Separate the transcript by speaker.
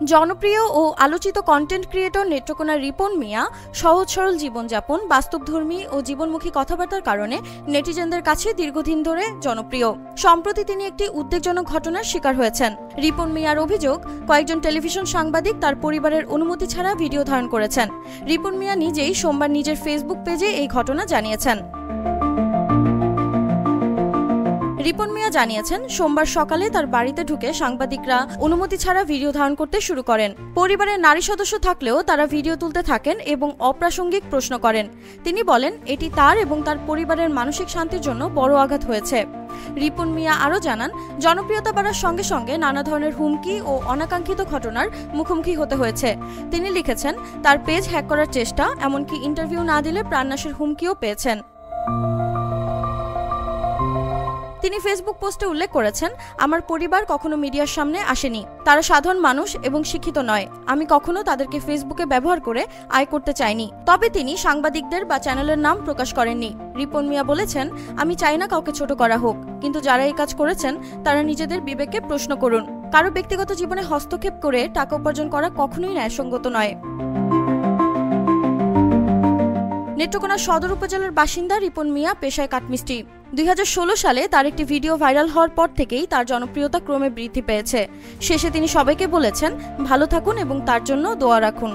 Speaker 1: জনপ্রিয় ও আলোচিত content creator Netrokona Ripon মিয়া সহজ সরল জীবনযাপন, বাস্তবধর্মী ও জীবনমুখী কথাবার্তার কারণে নেটিজেনদের কাছে দীর্ঘদিন ধরে জনপ্রিয়। সম্প্রতি তিনি একটি উদ্বেগজনক ঘটনার শিকার হয়েছেন। রিপন মিয়ার অভিযোগ, কয়েকজন টেলিভিশন সাংবাদিক তার পরিবারের অনুমতি ছাড়া ভিডিও ধারণ করেছেন। রিপন মিয়া নিজেই সোমবার নিজের ফেসবুক পেজে এই ঘটনা জানিয়েছেন। রিপন মিয়া জানিয়েছেন, সোমবার সকালে তার বাড়িতে ঢুকে সাংবাদিকরা অনুমতি ছাড়া ভিডিও ধারণ করতে শুরু করেন। পরিবারের নারী সদস্য থাকলেও তারা ভিডিও তুলতে থাকেন এবং অপ্রাসঙ্গিক প্রশ্ন করেন। তিনি বলেন, এটি তার এবং তার পরিবারের মানসিক শান্তির জন্য বড় আঘাত হয়েছে। রিপন মিয়া আরও জানান, জনপ্রিয়তা বাড়ার সঙ্গে সঙ্গে নানা ধরনের হুমকি ও অনাকাঙ্ক্ষিত ঘটনার মুখোমুখি হতে হয়েছে। তিনি লিখেছেন, তার পেজ হ্যাক করার চেষ্টা, এমনকি ইন্টারভিউ না দিলে প্রাণনাশের হুমকিও পেয়েছেন। তিনি ফেসবুক পোস্টে উল্লেখ করেছেন, আমার পরিবার কখনো মিডিয়ার সামনে আসেনি। তারা সাধারণ মানুষ এবং শিক্ষিত নয়। আমি কখনো তাদেরকে ফেসবুকে ব্যবহার করে আয় করতে চাইনি। তবে তিনি সাংবাদিকদের বা চ্যানেলের নাম প্রকাশ করেননি। রিপন মিয়া বলেছেন, আমি চাই না কাউকে ছোট করা হোক, কিন্তু যারা এই কাজ করেছেন তারা নিজেদের বিবেককে প্রশ্ন করুন। কারো ব্যক্তিগত জীবনে হস্তক্ষেপ করে টাকা উপার্জন করা কখনোই ন্যায়সঙ্গত নয়। নেত্রকোনা সদর উপজেলার বাসিন্দা রিপন মিয়া পেশায় কাঠমিস্ত্রি। 2016 সালে তার একটি ভিডিও ভাইরাল হওয়ার পর থেকেই তার জনপ্রিয়তা ক্রমে বৃদ্ধি পেয়েছে। শেষে তিনি সবাইকে বলেছেন, ভালো থাকুন এবং তার জন্য দোয়া রাখুন।